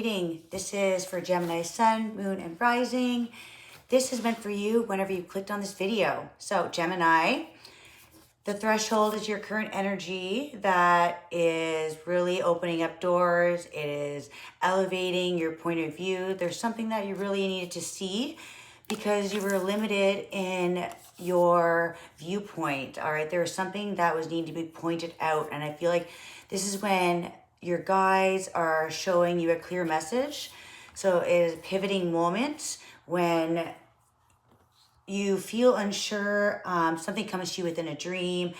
This is for Gemini Sun, Moon, and Rising. This is meant for you whenever you clicked on this video. So Gemini, the threshold is your current energy that is really opening up doors. It is elevating your point of view. There's something that you really needed to see because you were limited in your viewpoint. All right, there was something that was needing to be pointed out. And I feel like this is when your guides are showing you a clear message. So it is a pivoting moment when you feel unsure, something comes to you within a dream,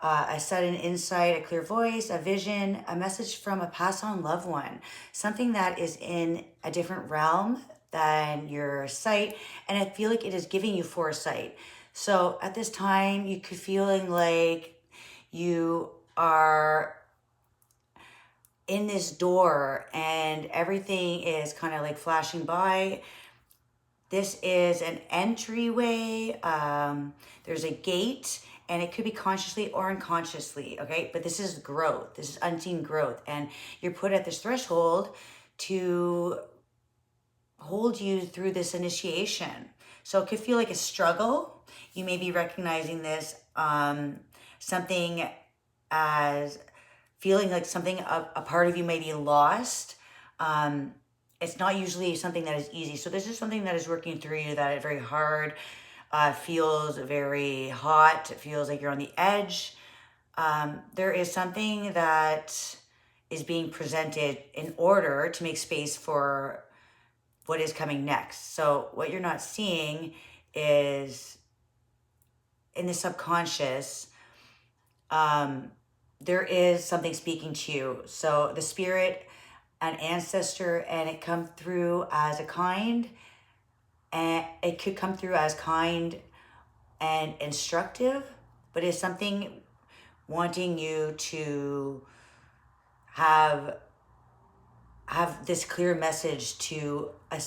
a sudden insight, a clear voice, a vision, a message from a passed on loved one, something that is in a different realm than your sight, and I feel like it is giving you foresight. So at this time, you could feeling like you are in this door and everything is kind of like flashing by. This is an entryway. There's a gate, and it could be consciously or unconsciously, okay? But this is growth. This is unseen growth. And you're put at this threshold to hold you through this initiation. So it could feel like a struggle. You may be recognizing this, something as feeling like something, a part of you may be lost. It's not usually something that is easy. So this is something that is working through you that is very hard, feels very hot, it feels like you're on the edge. There is something that is being presented in order to make space for what is coming next. So what you're not seeing is in the subconscious, there is something speaking to you. So the spirit, an ancestor, and it come through as a kind, and it could come through as kind and instructive, but it's something wanting you to have this clear message to a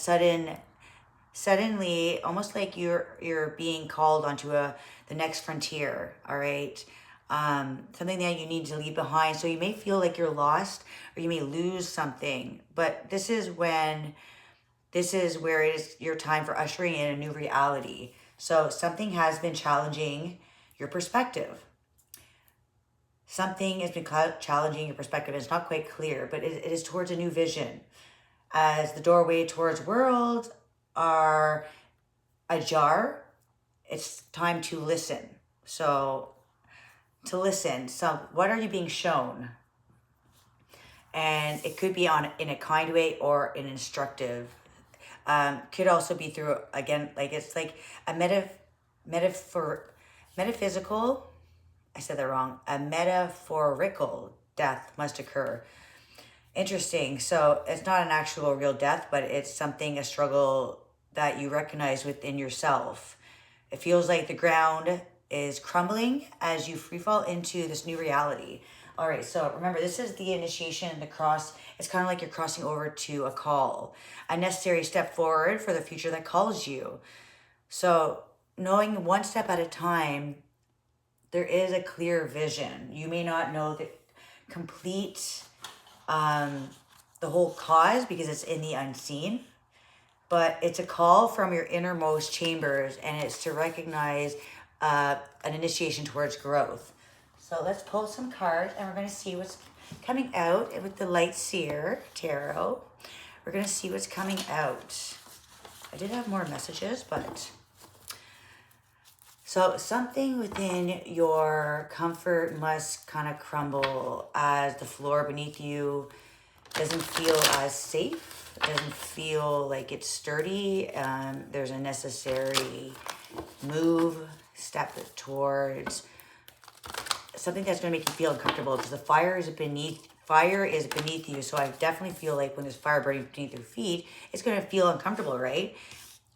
suddenly, almost like you're being called onto the next frontier. All right. Something that you need to leave behind. So you may feel like you're lost or you may lose something, but this is where it is your time for ushering in a new reality. So something has been challenging your perspective. Something has been challenging your perspective. It's not quite clear, but it is towards a new vision. As the doorway towards worlds are ajar, it's time to listen. So to listen, what are you being shown? And it could be in a kind way or an instructive. Could also be through, again, like it's like a metaphysical, I said that wrong, a metaphorical death must occur. Interesting. So it's not an actual real death, but it's something, a struggle that you recognize within yourself. It feels like the ground is crumbling as you free fall into this new reality. All right, so remember, this is the initiation, the cross. It's kind of like you're crossing over to a call, a necessary step forward for the future that calls you. So knowing one step at a time, there is a clear vision. You may not know the complete, the whole cause because it's in the unseen, but it's a call from your innermost chambers, and it's to recognize an initiation towards growth. So let's pull some cards, and we're going to see what's coming out with the Light Seer Tarot. We're going to see what's coming out. I did have more messages, but... So something within your comfort must kind of crumble as the floor beneath you doesn't feel as safe. It doesn't feel like it's sturdy. There's a necessary step towards something that's going to make you feel uncomfortable, because the fire is beneath you. So I definitely feel like when there's fire burning beneath your feet, it's going to feel uncomfortable, right?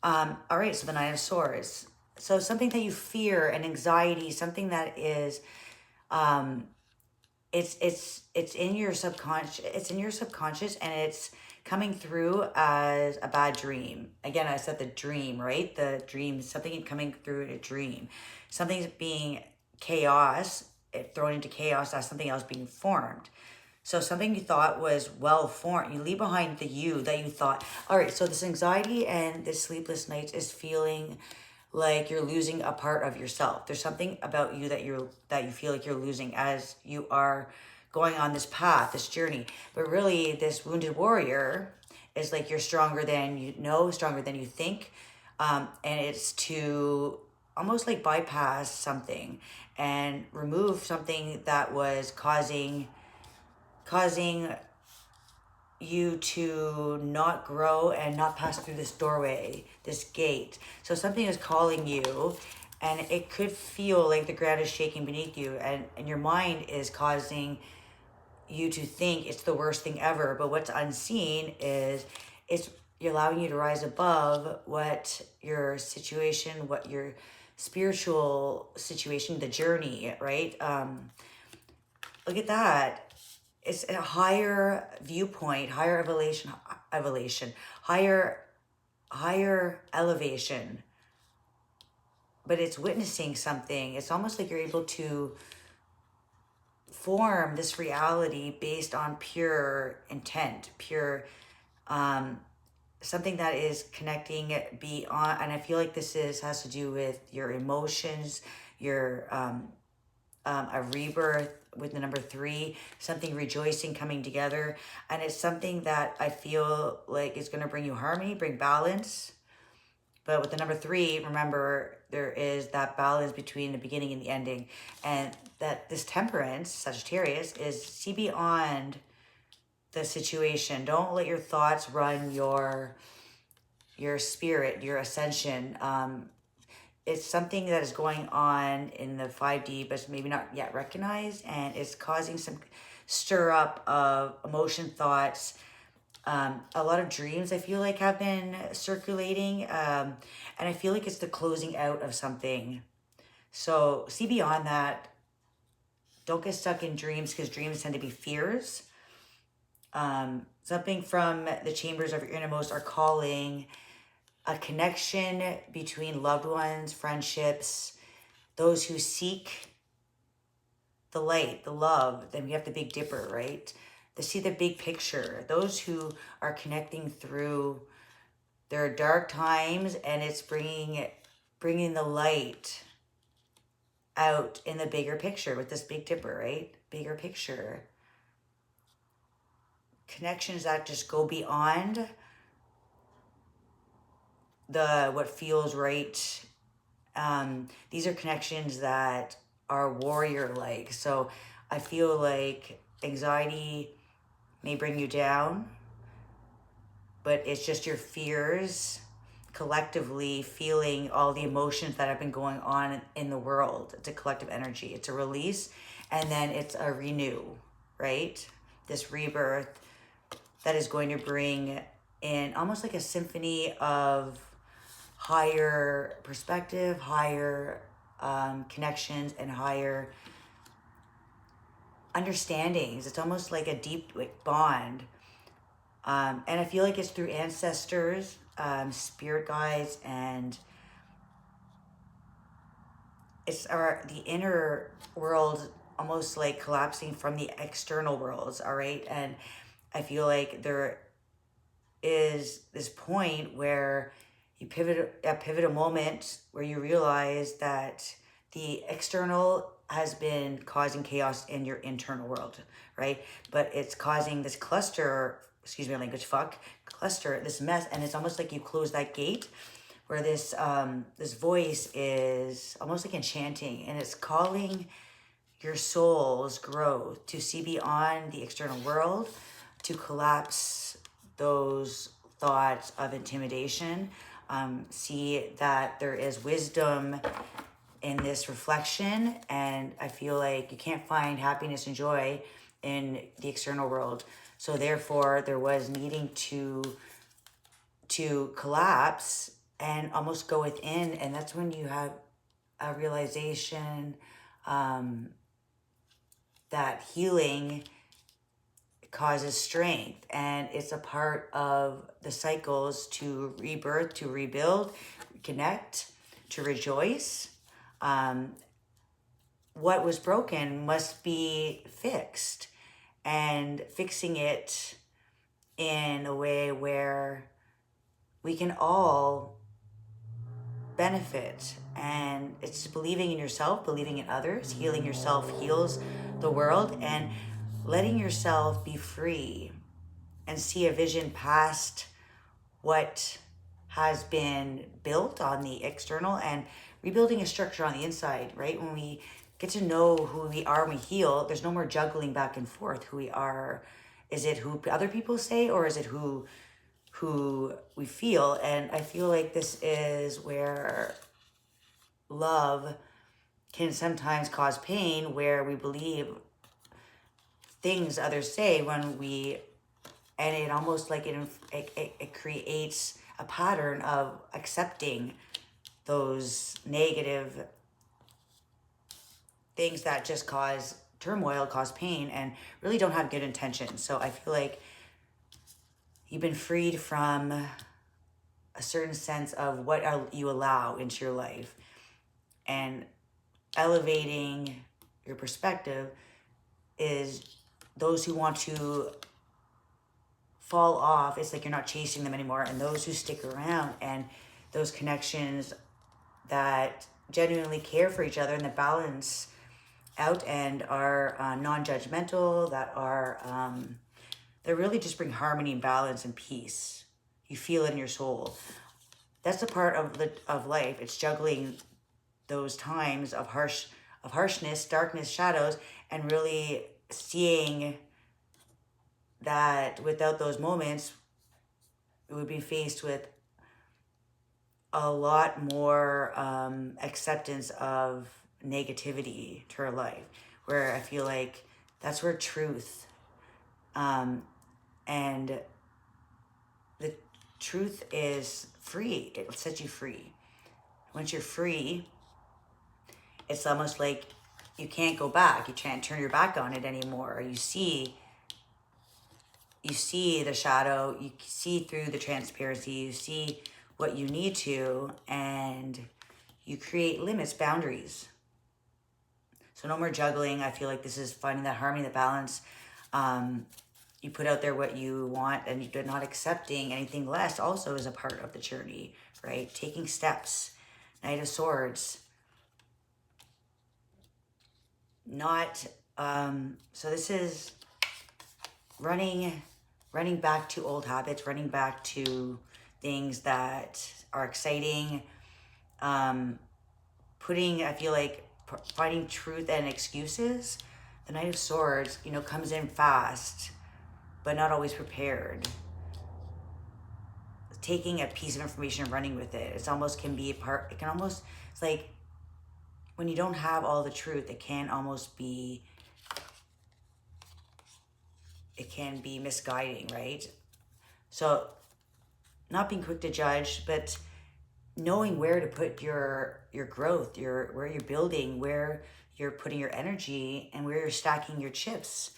All right, so the Nine of Swords. So something that you fear, and anxiety, something that is, it's in your subconscious. It's in your subconscious, and it's coming through as a bad dream. Again, I said the dream, right? The dream, something coming through in a dream. Something's being thrown into chaos as something else being formed. So something you thought was well formed, you leave behind the you that you thought. All right, so this anxiety and this sleepless nights is feeling like you're losing a part of yourself. There's something about you that you feel like you're losing as you are going on this path, this journey. But really, this wounded warrior is like you're stronger than you know, stronger than you think. And it's to almost like bypass something and remove something that was causing you to not grow and not pass through this doorway, this gate. So something is calling you, and it could feel like the ground is shaking beneath you, and your mind is causing you to think it's the worst thing ever. But what's unseen is it's allowing you to rise above what your situation, what your spiritual situation, the journey, right? Look at that. It's a higher viewpoint, higher higher elevation. But it's witnessing something. It's almost like you're able to form this reality based on pure intent, pure something that is connecting beyond. And I feel like has to do with your emotions, your a rebirth with the number 3, something rejoicing coming together. And it's something that I feel like is going to bring you harmony, bring balance. But with the number 3, remember, there is that balance between the beginning and the ending. And that this temperance, Sagittarius, is see beyond the situation. Don't let your thoughts run your spirit, your ascension. It's something that is going on in the 5D, but it's maybe not yet recognized, and it's causing some stir up of emotion, thoughts. A lot of dreams I feel like have been circulating, and I feel like it's the closing out of something. So see beyond that. Don't get stuck in dreams, because dreams tend to be fears. Something from the chambers of your innermost are calling a connection between loved ones, friendships, those who seek the light, the love. Then we have the Big Dipper, right? To see the big picture. Those who are connecting through their dark times, and it's bringing the light out in the bigger picture with this Big Dipper, right? Bigger picture. Connections that just go beyond what feels right. These are connections that are warrior-like. So I feel like anxiety may bring you down, but it's just your fears collectively feeling all the emotions that have been going on in the world. It's a collective energy. It's a release, and then it's a renew, right? This rebirth that is going to bring in almost like a symphony of higher perspective, higher connections, and higher understandings. It's almost like a deep bond. And I feel like it's through ancestors, spirit guides, and it's the inner world almost like collapsing from the external worlds, all right? And I feel like there is this point where you pivot a moment where you realize that the external has been causing chaos in your internal world, right? But it's causing this cluster, excuse my language, cluster, this mess, and it's almost like you close that gate where this voice is almost like enchanting, and it's calling your soul's growth to see beyond the external world, to collapse those thoughts of intimidation. See that there is wisdom in this reflection, and I feel like you can't find happiness and joy in the external world. So therefore, there was needing to collapse and almost go within, and that's when you have a realization that healing causes strength, and it's a part of the cycles to rebirth, to rebuild, connect, to rejoice. What was broken must be fixed, and fixing it in a way where we can all benefit. And it's believing in yourself, believing in others. Healing yourself heals the world, and letting yourself be free and see a vision past what has been built on the external and rebuilding a structure on the inside, right? When we get to know who we are when we heal, there's no more juggling back and forth who we are. Is it who other people say, or is it who we feel? And I feel like this is where love can sometimes cause pain, where we believe things others say when we, and it almost like it creates a pattern of accepting those negative things that just cause turmoil, cause pain, and really don't have good intentions. So I feel like you've been freed from a certain sense of what you allow into your life, and elevating your perspective is those who want to fall off, it's like you're not chasing them anymore, and those who stick around and those connections that genuinely care for each other and that balance out and are non-judgmental, that are that really just bring harmony and balance and peace. You feel it in your soul. That's a part of life. It's juggling those times of harshness, darkness, shadows, and really seeing that without those moments, we would be faced with a lot more acceptance of negativity to our life, where I feel like that's where truth and the truth is free. It sets you free. Once you're free, it's almost like you can't go back. You can't turn your back on it anymore. You see the shadow, you see through the transparency, you see what you need to, and you create limits, boundaries. So no more juggling. I feel like this is finding that harmony, the balance. You put out there what you want, and you're not accepting anything less also is a part of the journey, right? Taking steps. Knight of Swords. So this is running back to old habits, running back to things that are exciting, I feel like finding truth and excuses. The Knight of Swords, comes in fast, but not always prepared. Taking a piece of information and running with it. It's like when you don't have all the truth, it can be misguiding, right? So not being quick to judge, but knowing where to put your growth, where you're building, where you're putting your energy, and where you're stacking your chips.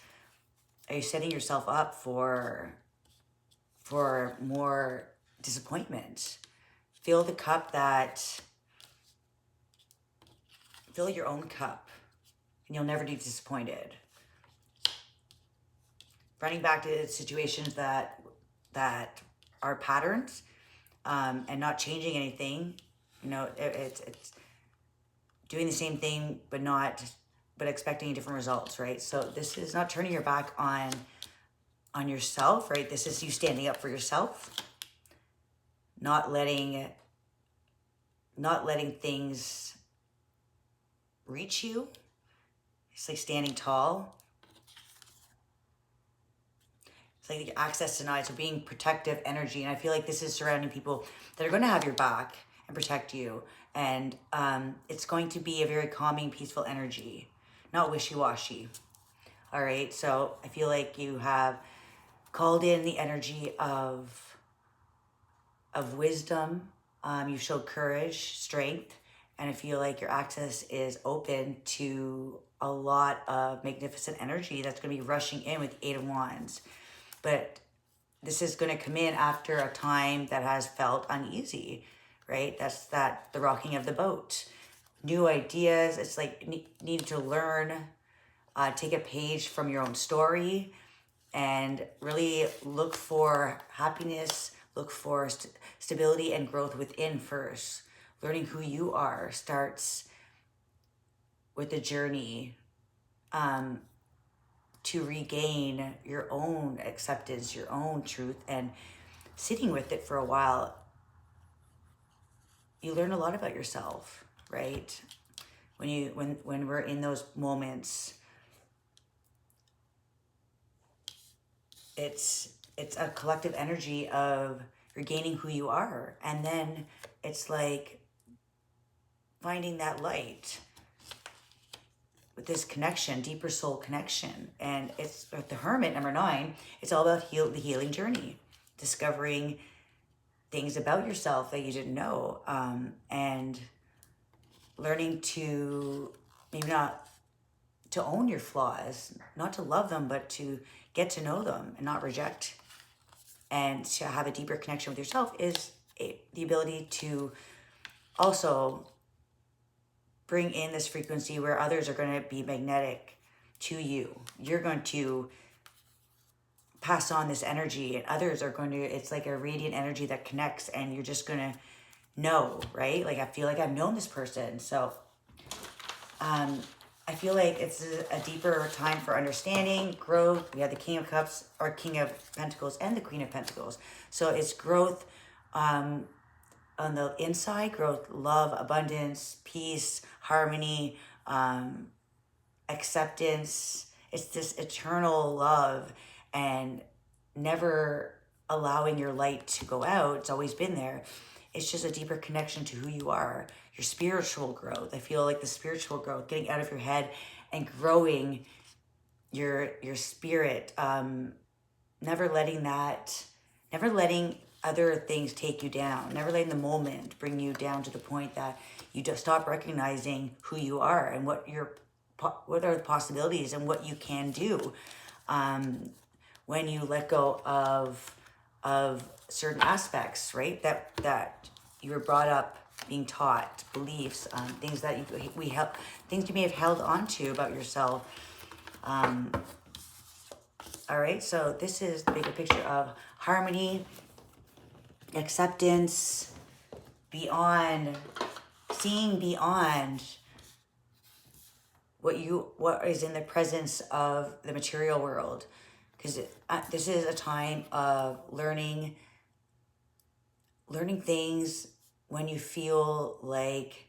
Are you setting yourself up for more disappointment? Fill your own cup, and you'll never be disappointed. Running back to situations that are patterns, and not changing anything. It's doing the same thing, but expecting different results, right? So this is not turning your back on yourself, right? This is you standing up for yourself, not letting things reach you. It's like standing tall. It's like the access denied, so being protective energy. And I feel like this is surrounding people that are going to have your back and protect you. And it's going to be a very calming, peaceful energy, not wishy-washy. All right, so I feel like you have called in the energy of wisdom. You've showed courage, strength, and I feel like your access is open to a lot of magnificent energy that's going to be rushing in with Eight of Wands. But this is going to come in after a time that has felt uneasy, right? That's the rocking of the boat. New ideas. It's like needing to learn take a page from your own story and really look for happiness, look for stability and growth within first. Learning who you are starts with the journey to regain your own acceptance, your own truth, and sitting with it for a while. You learn a lot about yourself, right? When we're in those moments, it's a collective energy of regaining who you are, and then it's like finding that light with this connection, deeper soul connection. And it's with the Hermit, number 9, it's all about the healing journey, discovering things about yourself that you didn't know, and learning to maybe not to own your flaws, not to love them, but to get to know them and not reject. And to have a deeper connection with yourself is the ability to also bring in this frequency where others are going to be magnetic to you. You're going to pass on this energy, and others are going to, it's like a radiant energy that connects, and you're just going to know, right? Like, I feel like I've known this person. So I feel like it's a deeper time for understanding, growth. We have the King of Cups, or King of Pentacles, and the Queen of Pentacles. So it's growth on the inside, growth, love, abundance, peace, harmony, acceptance. It's this eternal love and never allowing your light to go out. It's always been there. It's just a deeper connection to who you are, your spiritual growth. I feel like the spiritual growth, getting out of your head and growing your spirit, never letting other things take you down, never letting the moment bring you down to the point that you just stop recognizing who you are and what are the possibilities and what you can do when you let go of certain aspects, right? That you were brought up being taught, beliefs, things that things you may have held on to about yourself. All right, so this is the bigger picture of harmony, acceptance, seeing beyond what is in the presence of the material world, because this is a time of learning things when you feel like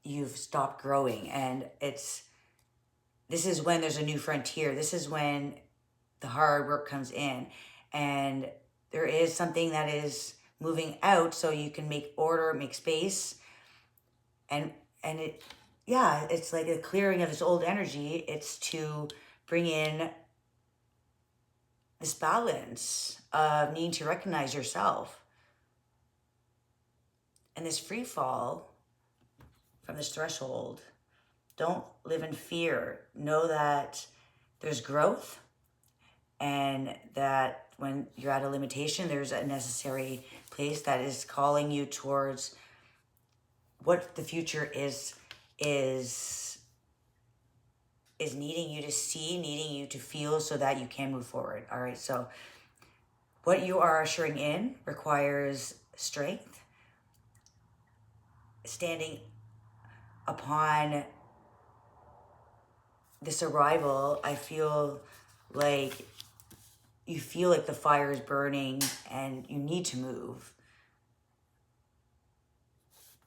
you've stopped growing, and this is when there's a new frontier. This is when the hard work comes in, and there is something that is moving out, so you can make order, make space, and it's like a clearing of this old energy. It's to bring in this balance of needing to recognize yourself, and this free fall from this threshold. Don't live in fear. Know that there's growth, and that when you're at a limitation, there's a necessary place that is calling you towards what the future is needing you to see, needing you to feel, so that you can move forward. All right, so what you are ushering in requires strength, standing upon this arrival. I feel like you feel like the fire is burning and you need to move.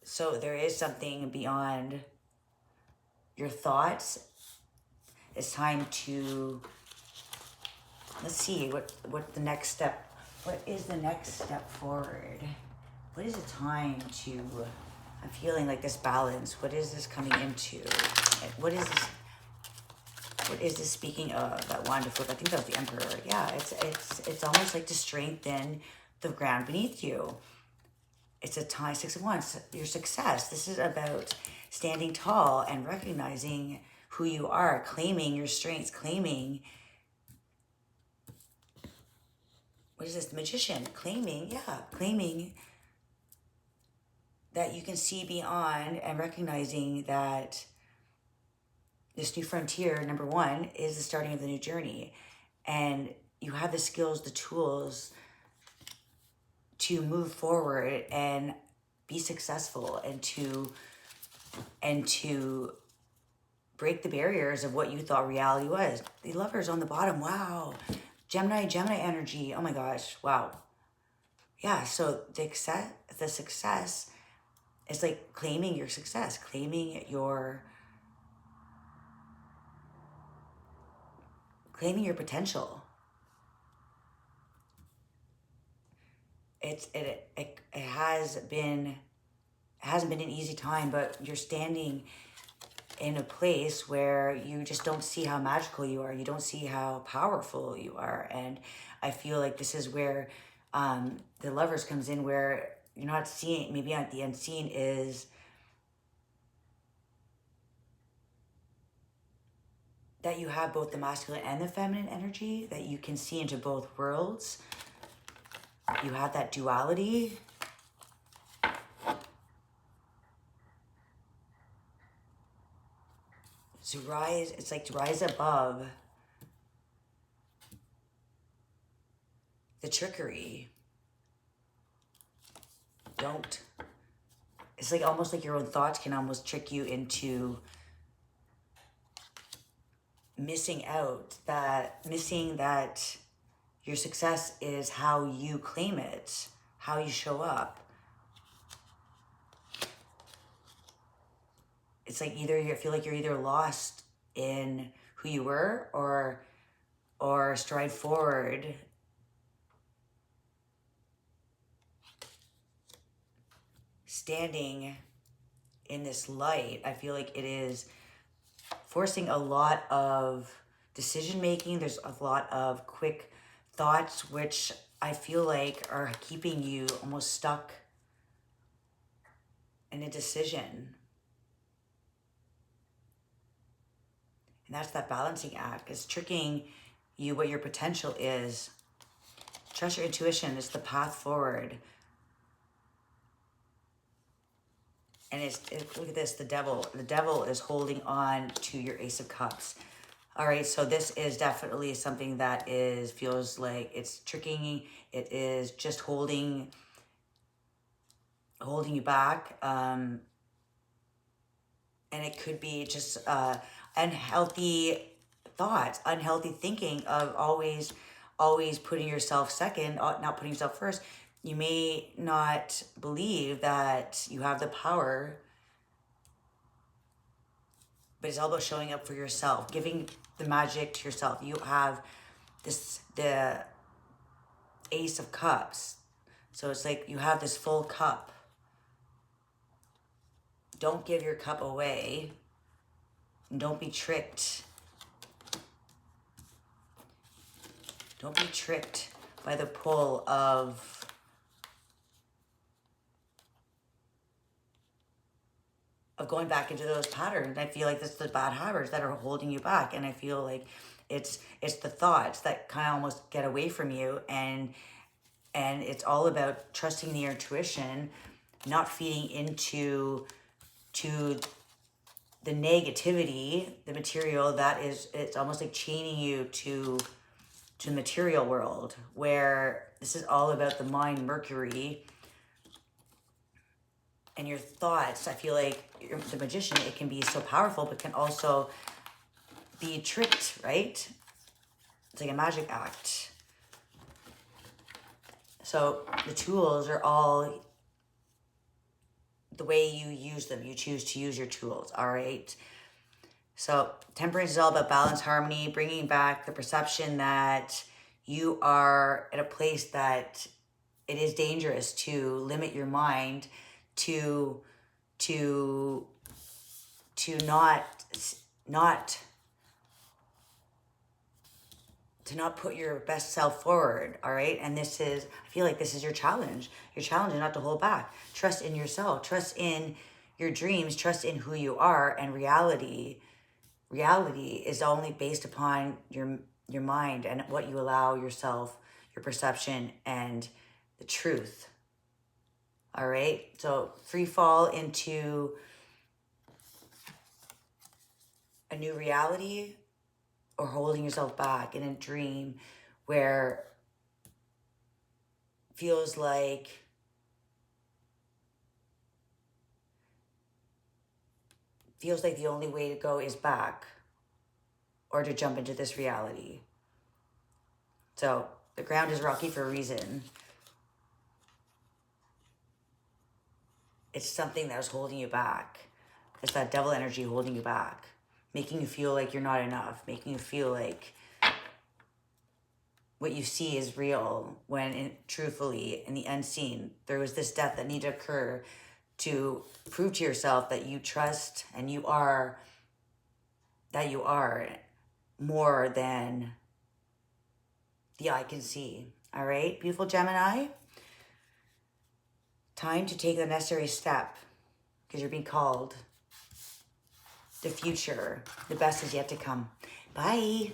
So there is something beyond your thoughts. It's time to, let's see, what the next step, what is the next step forward? What is the time to, I'm feeling like this balance. What is this coming into? What is this speaking of? That wand of flip, I think that was the Emperor. Yeah, it's almost like to strengthen the ground beneath you. It's a time, 6 of Wands, your success. This is about standing tall and recognizing who you are, claiming your strengths, claiming, what is this, the Magician, claiming that you can see beyond, and recognizing that this new frontier, number one, is the starting of the new journey. And you have the skills, the tools to move forward and be successful, and to break the barriers of what you thought reality was. The Lovers on the bottom, wow. Gemini energy, oh my gosh, wow. Yeah, so the success is like claiming your success, claiming your potential. It hasn't been an easy time, but you're standing in a place where you just don't see how magical you are. You don't see how powerful you are. And I feel like this is where the Lovers comes in, where you're not seeing, maybe at the unseen is that you have both the masculine and the feminine energy, that you can see into both worlds. You have that duality. It's like to rise above the trickery. It's like almost like your own thoughts can almost trick you into missing that your success is how you claim it, how you show up. It's like either you feel like you're either lost in who you were or stride forward. Standing in this light, I feel like it is forcing a lot of decision making. There's a lot of quick thoughts, which I feel like are keeping you almost stuck in a decision. And that's that balancing act. It's tricking you what your potential is. Trust your intuition. It's the path forward. And look at this, the devil. The devil is holding on to your Ace of Cups. All right, so this is definitely something that feels like it's tricking. It is just holding you back. And it could be just unhealthy thoughts, unhealthy thinking of always putting yourself second, not putting yourself first. You may not believe that you have the power, but it's all about showing up for yourself, giving the magic to yourself. You have the Ace of Cups. So it's like you have this full cup. Don't give your cup away. And don't be tricked. Don't be tricked by the pull of going back into those patterns. I feel like it's the bad habits that are holding you back. And I feel like it's the thoughts that kind of almost get away from you. And it's all about trusting the intuition, not feeding into the negativity, the material that it's almost like chaining you to the material world, where this is all about the mind, Mercury, and your thoughts. I feel like the Magician, it can be so powerful, but can also be tricked, right? It's like a magic act. So the tools are all the way you use them. You choose to use your tools, all right? So Temperance is all about balance, harmony, bringing back the perception that you are at a place that it is dangerous to limit your mind, to not put your best self forward, all right? And I feel like this is your challenge. Your challenge is not to hold back. Trust in yourself. Trust in your dreams. Trust in who you are. And reality is only based upon your mind and what you allow yourself, your perception, and the truth. All right? So free fall into a new reality or holding yourself back in a dream where feels like the only way to go is back or to jump into this reality. So the ground is rocky for a reason. It's something that was holding you back. It's that devil energy holding you back, making you feel like you're not enough, making you feel like what you see is real when truthfully in the unseen, there was this death that needed to occur to prove to yourself that you trust and you are more than the eye can see. All right, beautiful Gemini. Time to take the necessary step because you're being called. The future, the best is yet to come. Bye.